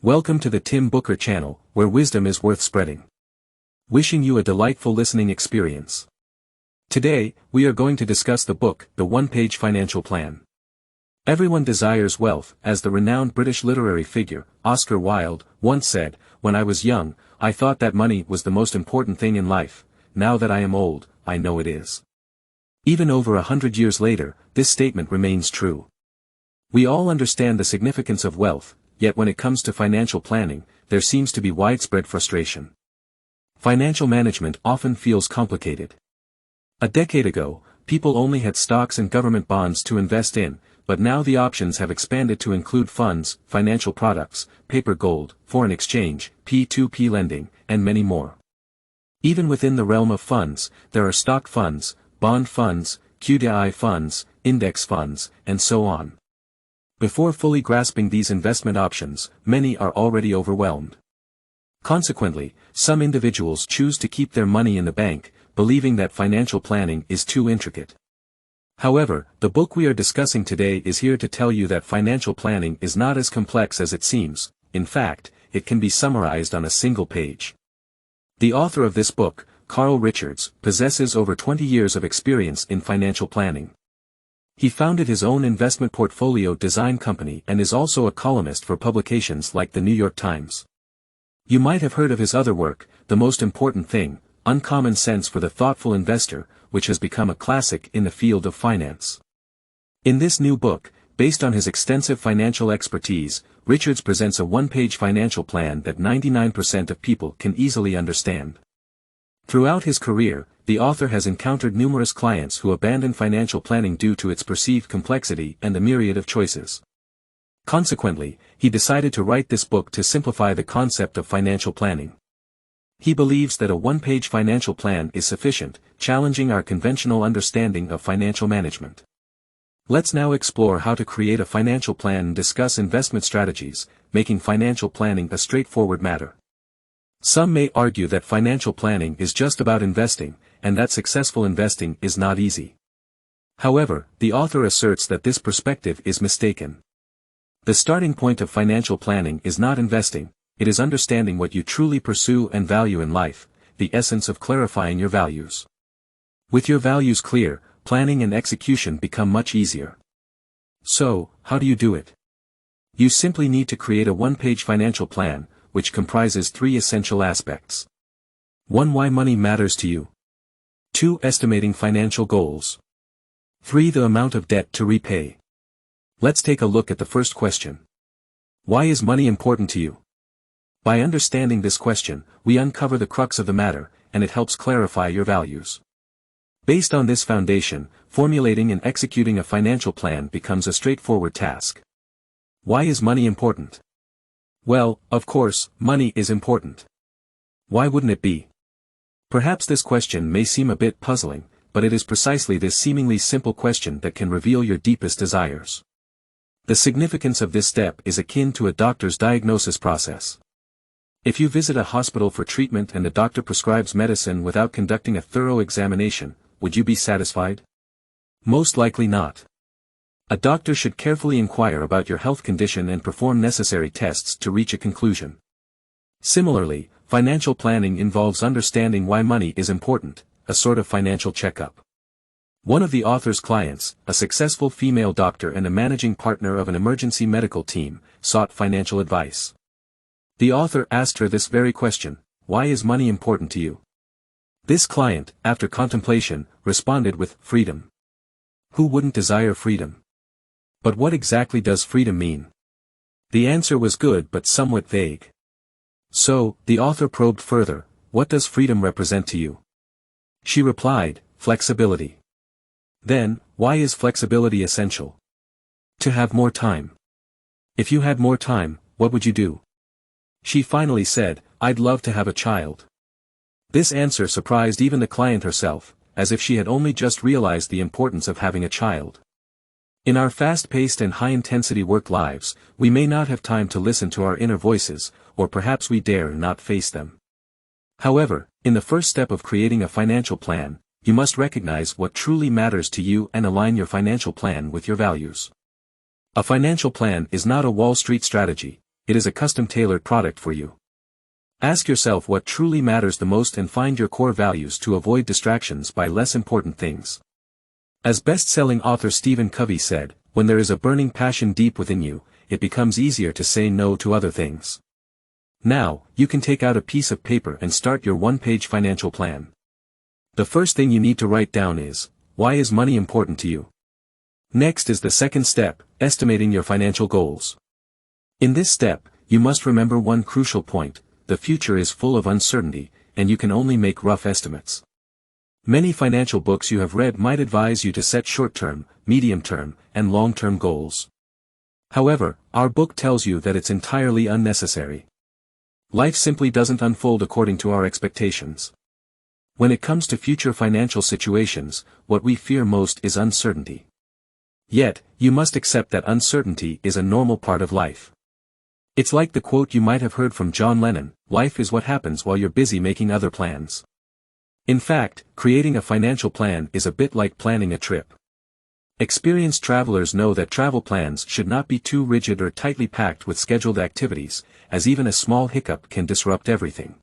Welcome to the Tim Booker channel, where wisdom is worth spreading. Wishing you a delightful listening experience. Today, we are going to discuss the book, The One-Page Financial Plan. Everyone desires wealth, as the renowned British literary figure, Oscar Wilde, once said, "When I was young, I thought that money was the most important thing in life. Now that I am old, I know it is." Even over 100 years later, this statement remains true. We all understand the significance of wealth, yet when it comes to financial planning, there seems to be widespread frustration. Financial management often feels complicated. A decade ago, people only had stocks and government bonds to invest in, but now the options have expanded to include funds, financial products, paper gold, foreign exchange, P2P lending, and many more. Even within the realm of funds, there are stock funds, bond funds, QDII funds, index funds, and so on. Before fully grasping these investment options, many are already overwhelmed. Consequently, some individuals choose to keep their money in the bank, believing that financial planning is too intricate. However, the book we are discussing today is here to tell you that financial planning is not as complex as it seems. In fact, it can be summarized on a single page. The author of this book, Carl Richards, possesses over 20 years of experience in financial planning. He founded his own investment portfolio design company and is also a columnist for publications like the New York Times. You might have heard of his other work, The Most Important Thing, Uncommon Sense for the Thoughtful Investor, which has become a classic in the field of finance. In this new book, based on his extensive financial expertise, Richards presents a one-page financial plan that 99% of people can easily understand. Throughout his career, the author has encountered numerous clients who abandon financial planning due to its perceived complexity and the myriad of choices. Consequently, he decided to write this book to simplify the concept of financial planning. He believes that a one-page financial plan is sufficient, challenging our conventional understanding of financial management. Let's now explore how to create a financial plan and discuss investment strategies, making financial planning a straightforward matter. Some may argue that financial planning is just about investing, and that successful investing is not easy. However, the author asserts that this perspective is mistaken. The starting point of financial planning is not investing, it is understanding what you truly pursue and value in life, the essence of clarifying your values. With your values clear, planning and execution become much easier. So, how do you do it? You simply need to create a one-page financial plan, which comprises 3 essential aspects. 1. Why money matters to you. 2. Estimating financial goals. 3. The amount of debt to repay. Let's take a look at the first question. Why is money important to you? By understanding this question, we uncover the crux of the matter, and it helps clarify your values. Based on this foundation, formulating and executing a financial plan becomes a straightforward task. Why is money important? Well, of course, money is important. Why wouldn't it be? Perhaps this question may seem a bit puzzling, but it is precisely this seemingly simple question that can reveal your deepest desires. The significance of this step is akin to a doctor's diagnosis process. If you visit a hospital for treatment and the doctor prescribes medicine without conducting a thorough examination, would you be satisfied? Most likely not. A doctor should carefully inquire about your health condition and perform necessary tests to reach a conclusion. Similarly, financial planning involves understanding why money is important, a sort of financial checkup. One of the author's clients, a successful female doctor and a managing partner of an emergency medical team, sought financial advice. The author asked her this very question: why is money important to you? This client, after contemplation, responded with freedom. Who wouldn't desire freedom? But what exactly does freedom mean? The answer was good but somewhat vague. So, the author probed further: what does freedom represent to you? She replied, flexibility. Then, why is flexibility essential? To have more time. If you had more time, what would you do? She finally said, I'd love to have a child. This answer surprised even the client herself, as if she had only just realized the importance of having a child. In our fast-paced and high-intensity work lives, we may not have time to listen to our inner voices, or perhaps we dare not face them. However, in the first step of creating a financial plan, you must recognize what truly matters to you and align your financial plan with your values. A financial plan is not a Wall Street strategy, it is a custom-tailored product for you. Ask yourself what truly matters the most and find your core values to avoid distractions by less important things. As best-selling author Stephen Covey said, when there is a burning passion deep within you, it becomes easier to say no to other things. Now, you can take out a piece of paper and start your one-page financial plan. The first thing you need to write down is, why is money important to you? Next is the second step, estimating your financial goals. In this step, you must remember one crucial point: the future is full of uncertainty, and you can only make rough estimates. Many financial books you have read might advise you to set short-term, medium-term, and long-term goals. However, our book tells you that it's entirely unnecessary. Life simply doesn't unfold according to our expectations. When it comes to future financial situations, what we fear most is uncertainty. Yet, you must accept that uncertainty is a normal part of life. It's like the quote you might have heard from John Lennon, "Life is what happens while you're busy making other plans." In fact, creating a financial plan is a bit like planning a trip. Experienced travelers know that travel plans should not be too rigid or tightly packed with scheduled activities, as even a small hiccup can disrupt everything.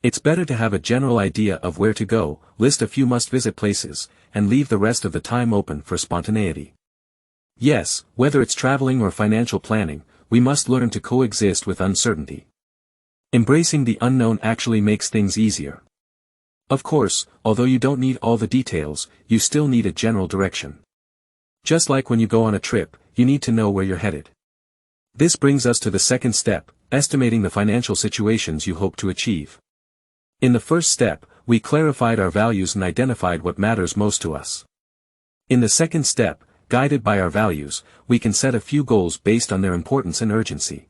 It's better to have a general idea of where to go, list a few must-visit places, and leave the rest of the time open for spontaneity. Yes, whether it's traveling or financial planning, we must learn to coexist with uncertainty. Embracing the unknown actually makes things easier. Of course, although you don't need all the details, you still need a general direction. Just like when you go on a trip, you need to know where you're headed. This brings us to the second step, estimating the financial situations you hope to achieve. In the first step, we clarified our values and identified what matters most to us. In the second step, guided by our values, we can set a few goals based on their importance and urgency.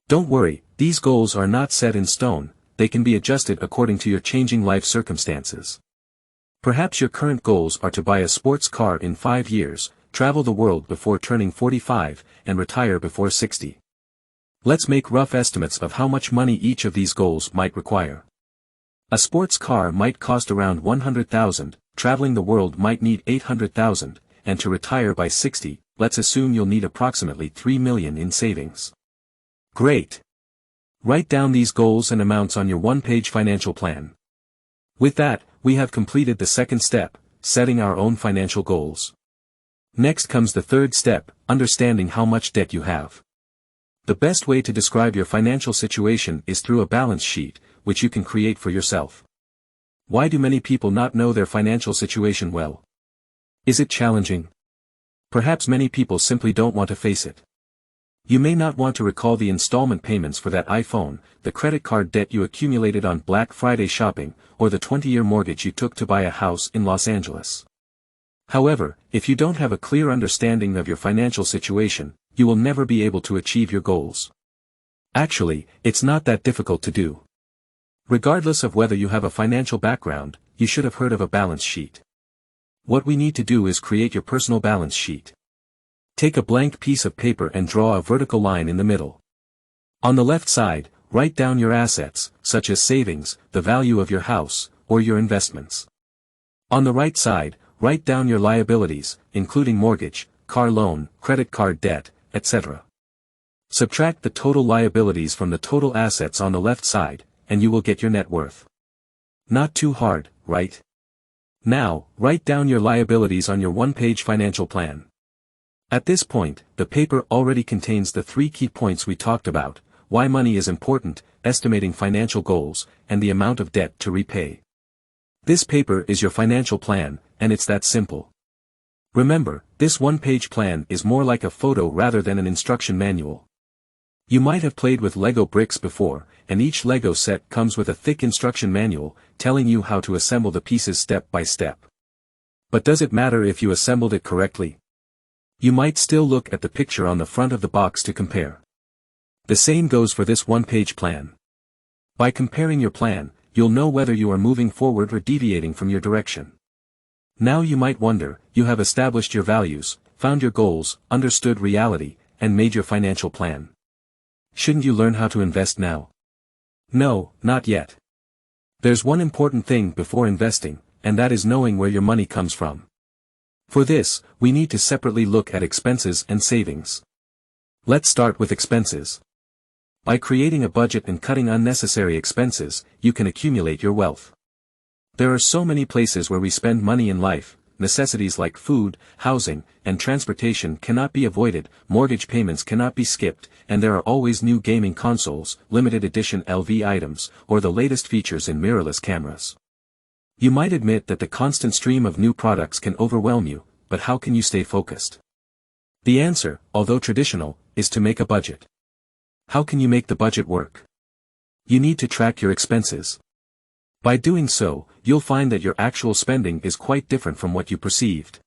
Don't worry, these goals are not set in stone, they can be adjusted according to your changing life circumstances. Perhaps your current goals are to buy a sports car in 5 years, travel the world before turning 45, and retire before 60. Let's make rough estimates of how much money each of these goals might require. A sports car might cost around $100,000, traveling the world might need $800,000, and to retire by 60, let's assume you'll need approximately $3 million in savings. Great! Write down these goals and amounts on your one-page financial plan. With that, we have completed the second step, setting our own financial goals. Next comes the third step, understanding how much debt you have. The best way to describe your financial situation is through a balance sheet, which you can create for yourself. Why do many people not know their financial situation well? Is it challenging? Perhaps many people simply don't want to face it. You may not want to recall the installment payments for that iPhone, the credit card debt you accumulated on Black Friday shopping, or the 20-year mortgage you took to buy a house in Los Angeles. However, if you don't have a clear understanding of your financial situation, you will never be able to achieve your goals. Actually, it's not that difficult to do. Regardless of whether you have a financial background, you should have heard of a balance sheet. What we need to do is create your personal balance sheet. Take a blank piece of paper and draw a vertical line in the middle. On the left side, write down your assets, such as savings, the value of your house, or your investments. On the right side, write down your liabilities, including mortgage, car loan, credit card debt, etc. Subtract the total liabilities from the total assets on the left side, and you will get your net worth. Not too hard, right? Now, write down your liabilities on your one-page financial plan. At this point, the paper already contains the 3 key points we talked about: why money is important, estimating financial goals, and the amount of debt to repay. This paper is your financial plan, and it's that simple. Remember, this one-page plan is more like a photo rather than an instruction manual. You might have played with Lego bricks before, and each Lego set comes with a thick instruction manual, telling you how to assemble the pieces step by step. But does it matter if you assembled it correctly? You might still look at the picture on the front of the box to compare. The same goes for this one-page plan. By comparing your plan, you'll know whether you are moving forward or deviating from your direction. Now you might wonder, you have established your values, found your goals, understood reality, and made your financial plan. Shouldn't you learn how to invest now? No, not yet. There's one important thing before investing, and that is knowing where your money comes from. For this, we need to separately look at expenses and savings. Let's start with expenses. By creating a budget and cutting unnecessary expenses, you can accumulate your wealth. There are so many places where we spend money in life. Necessities like food, housing, and transportation cannot be avoided, mortgage payments cannot be skipped, and there are always new gaming consoles, limited edition LV items, or the latest features in mirrorless cameras. You might admit that the constant stream of new products can overwhelm you, but how can you stay focused? The answer, although traditional, is to make a budget. How can you make the budget work? You need to track your expenses. By doing so, you'll find that your actual spending is quite different from what you perceived.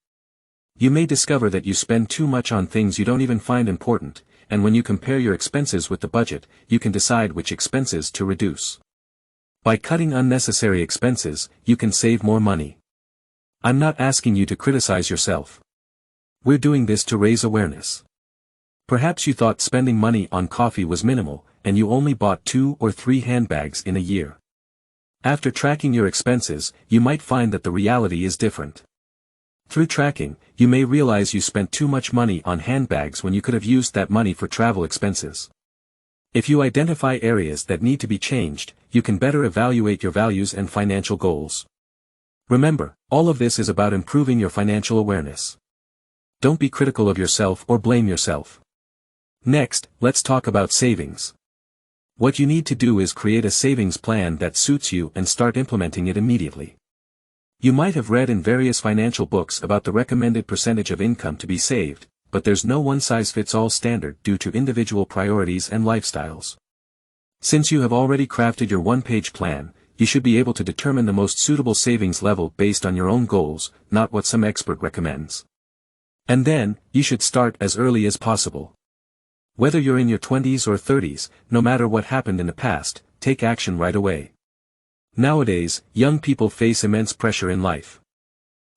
You may discover that you spend too much on things you don't even find important, and when you compare your expenses with the budget, you can decide which expenses to reduce. By cutting unnecessary expenses, you can save more money. I'm not asking you to criticize yourself. We're doing this to raise awareness. Perhaps you thought spending money on coffee was minimal, and you only bought 2 or 3 handbags in a year. After tracking your expenses, you might find that the reality is different. Through tracking, you may realize you spent too much money on handbags when you could have used that money for travel expenses. If you identify areas that need to be changed, you can better evaluate your values and financial goals. Remember, all of this is about improving your financial awareness. Don't be critical of yourself or blame yourself. Next, let's talk about savings. What you need to do is create a savings plan that suits you and start implementing it immediately. You might have read in various financial books about the recommended percentage of income to be saved, but there's no one-size-fits-all standard due to individual priorities and lifestyles. Since you have already crafted your one-page plan, you should be able to determine the most suitable savings level based on your own goals, not what some expert recommends. And then, you should start as early as possible. Whether you're in your 20s or 30s, no matter what happened in the past, take action right away. Nowadays, young people face immense pressure in life.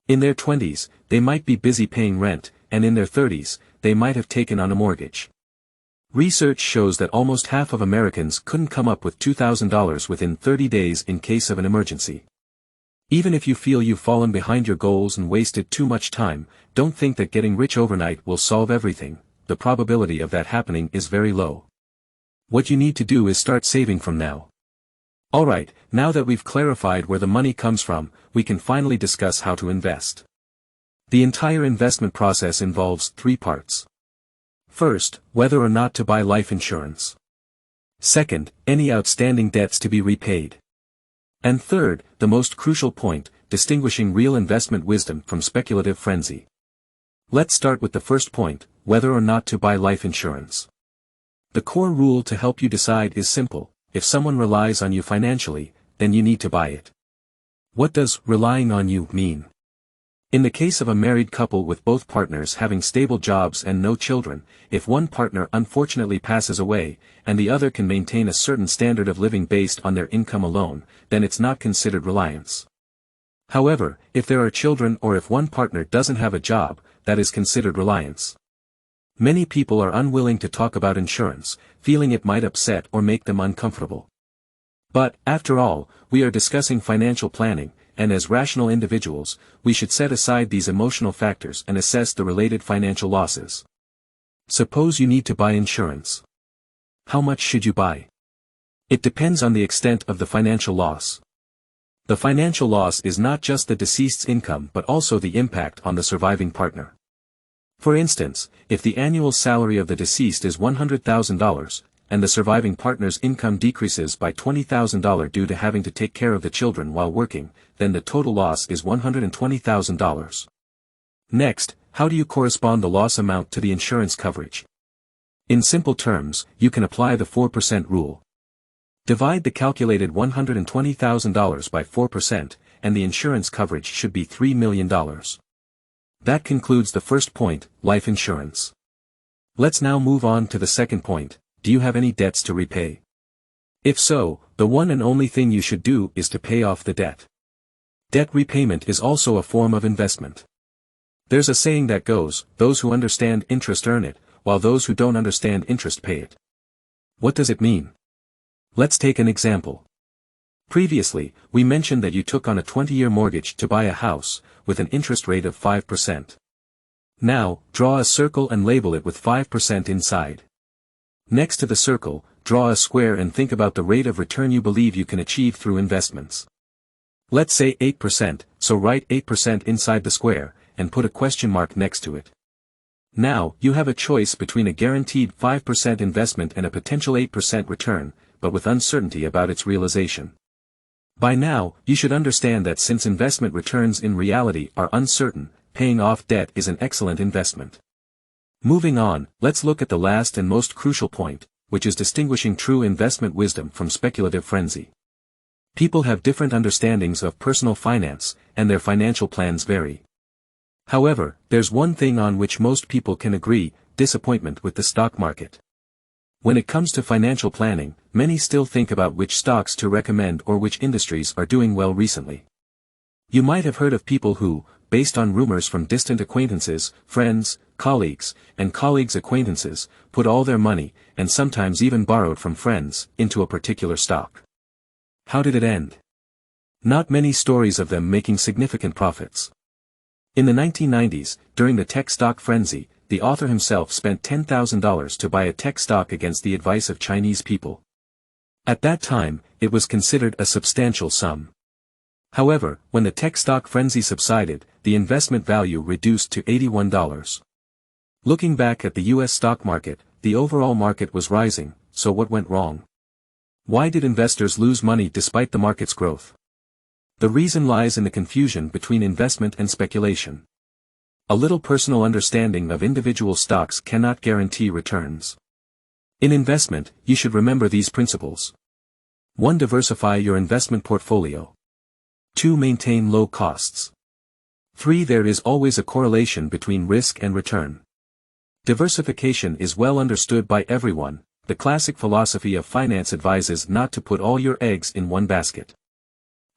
In their 20s, they might be busy paying rent, and in their 30s, they might have taken on a mortgage. Research shows that almost half of Americans couldn't come up with $2,000 within 30 days in case of an emergency. Even if you feel you've fallen behind your goals and wasted too much time, don't think that getting rich overnight will solve everything. The probability of that happening is very low. What you need to do is start saving from now. Alright, now that we've clarified where the money comes from, we can finally discuss how to invest. The entire investment process involves 3 parts. First, whether or not to buy life insurance. Second, any outstanding debts to be repaid. And third, the most crucial point, distinguishing real investment wisdom from speculative frenzy. Let's start with the first point, whether or not to buy life insurance. The core rule to help you decide is simple: if someone relies on you financially, then you need to buy it. What does relying on you mean? In the case of a married couple with both partners having stable jobs and no children, if one partner unfortunately passes away, and the other can maintain a certain standard of living based on their income alone, then it's not considered reliance. However, if there are children or if one partner doesn't have a job, that is considered reliance. Many people are unwilling to talk about insurance, feeling it might upset or make them uncomfortable. But, after all, we are discussing financial planning, and as rational individuals, we should set aside these emotional factors and assess the related financial losses. Suppose you need to buy insurance. How much should you buy? It depends on the extent of the financial loss. The financial loss is not just the deceased's income but also the impact on the surviving partner. For instance, if the annual salary of the deceased is $100,000, and the surviving partner's income decreases by $20,000 due to having to take care of the children while working, then the total loss is $120,000. Next, how do you correspond the loss amount to the insurance coverage? In simple terms, you can apply the 4% rule. Divide the calculated $120,000 by 4%, and the insurance coverage should be $3 million. That concludes the first point, life insurance. Let's now move on to the second point. Do you have any debts to repay? If so, the one and only thing you should do is to pay off the debt. Debt repayment is also a form of investment. There's a saying that goes, those who understand interest earn it, while those who don't understand interest pay it. What does it mean? Let's take an example. Previously, we mentioned that you took on a 20-year mortgage to buy a house, with an interest rate of 5%. Now, draw a circle and label it with 5% inside. Next to the circle, draw a square and think about the rate of return you believe you can achieve through investments. Let's say 8%, so write 8% inside the square, and put a question mark next to it. Now, you have a choice between a guaranteed 5% investment and a potential 8% return, but with uncertainty about its realization. By now, you should understand that since investment returns in reality are uncertain, paying off debt is an excellent investment. Moving on, let's look at the last and most crucial point, which is distinguishing true investment wisdom from speculative frenzy. People have different understandings of personal finance, and their financial plans vary. However, there's one thing on which most people can agree: disappointment with the stock market. When it comes to financial planning, many still think about which stocks to recommend or which industries are doing well recently. You might have heard of people who, based on rumors from distant acquaintances, friends, colleagues, and colleagues' acquaintances, put all their money, and sometimes even borrowed from friends, into a particular stock. How did it end? Not many stories of them making significant profits. In the 1990s, during the tech stock frenzy, the author himself spent $10,000 to buy a tech stock against the advice of Chinese people. At that time, it was considered a substantial sum. However, when the tech stock frenzy subsided, the investment value reduced to $81. Looking back at the US stock market, the overall market was rising, so what went wrong? Why did investors lose money despite the market's growth? The reason lies in the confusion between investment and speculation. A little personal understanding of individual stocks cannot guarantee returns. In investment, you should remember these principles. 1. Diversify your investment portfolio. 2. Maintain low costs. 3. There is always a correlation between risk and return. Diversification is well understood by everyone. The classic philosophy of finance advises not to put all your eggs in one basket.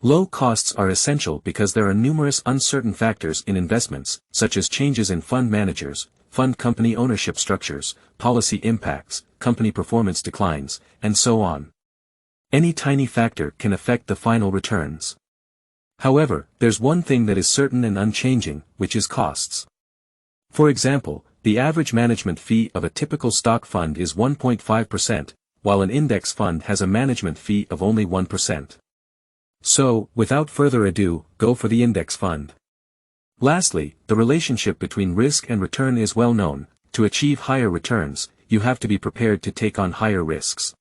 Low costs are essential because there are numerous uncertain factors in investments, such as changes in fund managers, fund company ownership structures, policy impacts, company performance declines, and so on. Any tiny factor can affect the final returns. However, there's one thing that is certain and unchanging, which is costs. For example, the average management fee of a typical stock fund is 1.5%, while an index fund has a management fee of only 1%. So, without further ado, go for the index fund. Lastly, the relationship between risk and return is well known. To achieve higher returns, you have to be prepared to take on higher risks.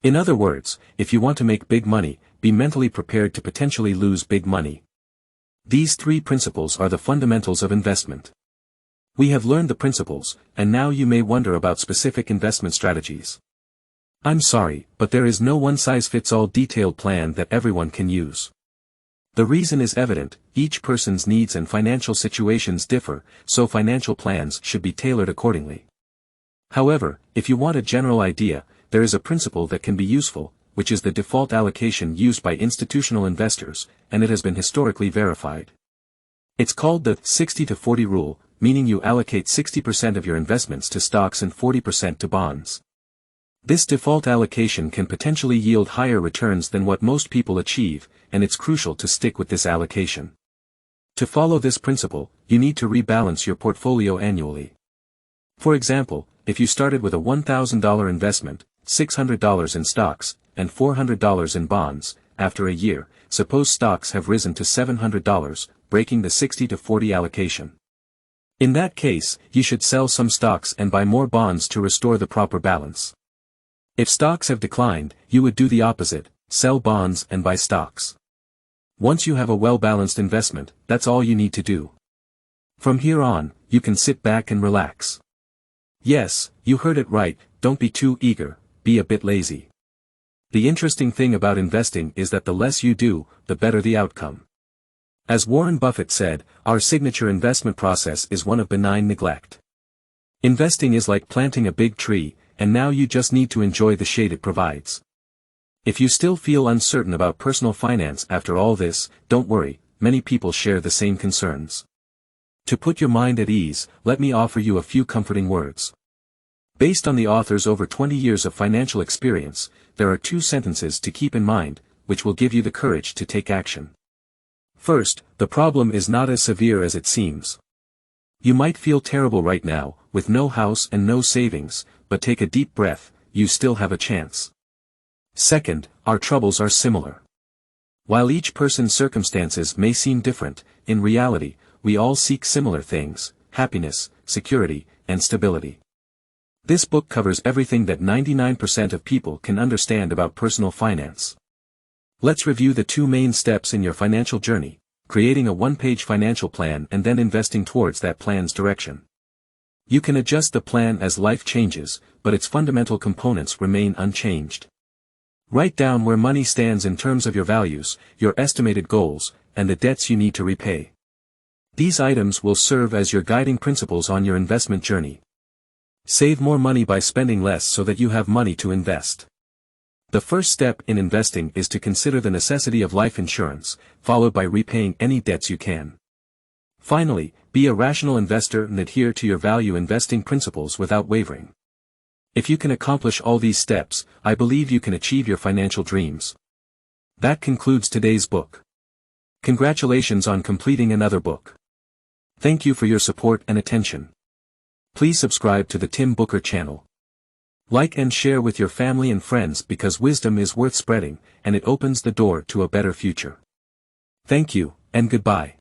In other words, if you want to make big money, be mentally prepared to potentially lose big money. These 3 principles are the fundamentals of investment. We have learned the principles, and now you may wonder about specific investment strategies. I'm sorry, but there is no one-size-fits-all detailed plan that everyone can use. The reason is evident: each person's needs and financial situations differ, so financial plans should be tailored accordingly. However, if you want a general idea, there is a principle that can be useful, which is the default allocation used by institutional investors, and it has been historically verified. It's called the 60-40 rule, meaning you allocate 60% of your investments to stocks and 40% to bonds. This default allocation can potentially yield higher returns than what most people achieve, and it's crucial to stick with this allocation. To follow this principle, you need to rebalance your portfolio annually. For example, if you started with a $1,000 investment, $600 in stocks, and $400 in bonds, after a year, suppose stocks have risen to $700, breaking the 60-40 allocation. In that case, you should sell some stocks and buy more bonds to restore the proper balance. If stocks have declined, you would do the opposite: sell bonds and buy stocks. Once you have a well-balanced investment, that's all you need to do. From here on, you can sit back and relax. Yes, you heard it right, don't be too eager, be a bit lazy. The interesting thing about investing is that the less you do, the better the outcome. As Warren Buffett said, our signature investment process is one of benign neglect. Investing is like planting a big tree, and now you just need to enjoy the shade it provides. If you still feel uncertain about personal finance after all this, don't worry, many people share the same concerns. To put your mind at ease, let me offer you a few comforting words. Based on the author's over 20 years of financial experience, there are 2 sentences to keep in mind, which will give you the courage to take action. First, the problem is not as severe as it seems. You might feel terrible right now, with no house and no savings, but take a deep breath. you still have a chance. Second, our troubles are similar. While each person's circumstances may seem different, in reality, we all seek similar things: happiness, security, and stability. This book covers everything that 99% of people can understand about personal finance. Let's review the two main steps in your financial journey: creating a one-page financial plan and then investing towards that plan's direction. You can adjust the plan as life changes, but its fundamental components remain unchanged. Write down where money stands in terms of your values, your estimated goals, and the debts you need to repay. These items will serve as your guiding principles on your investment journey. Save more money by spending less so that you have money to invest. The first step in investing is to consider the necessity of life insurance, followed by repaying any debts you can. Finally, be a rational investor and adhere to your value investing principles without wavering. If you can accomplish all these steps, I believe you can achieve your financial dreams. That concludes today's book. Congratulations on completing another book. Thank you for your support and attention. Please subscribe to the Tim Booker channel. Like and share with your family and friends because wisdom is worth spreading, and it opens the door to a better future. Thank you, and goodbye.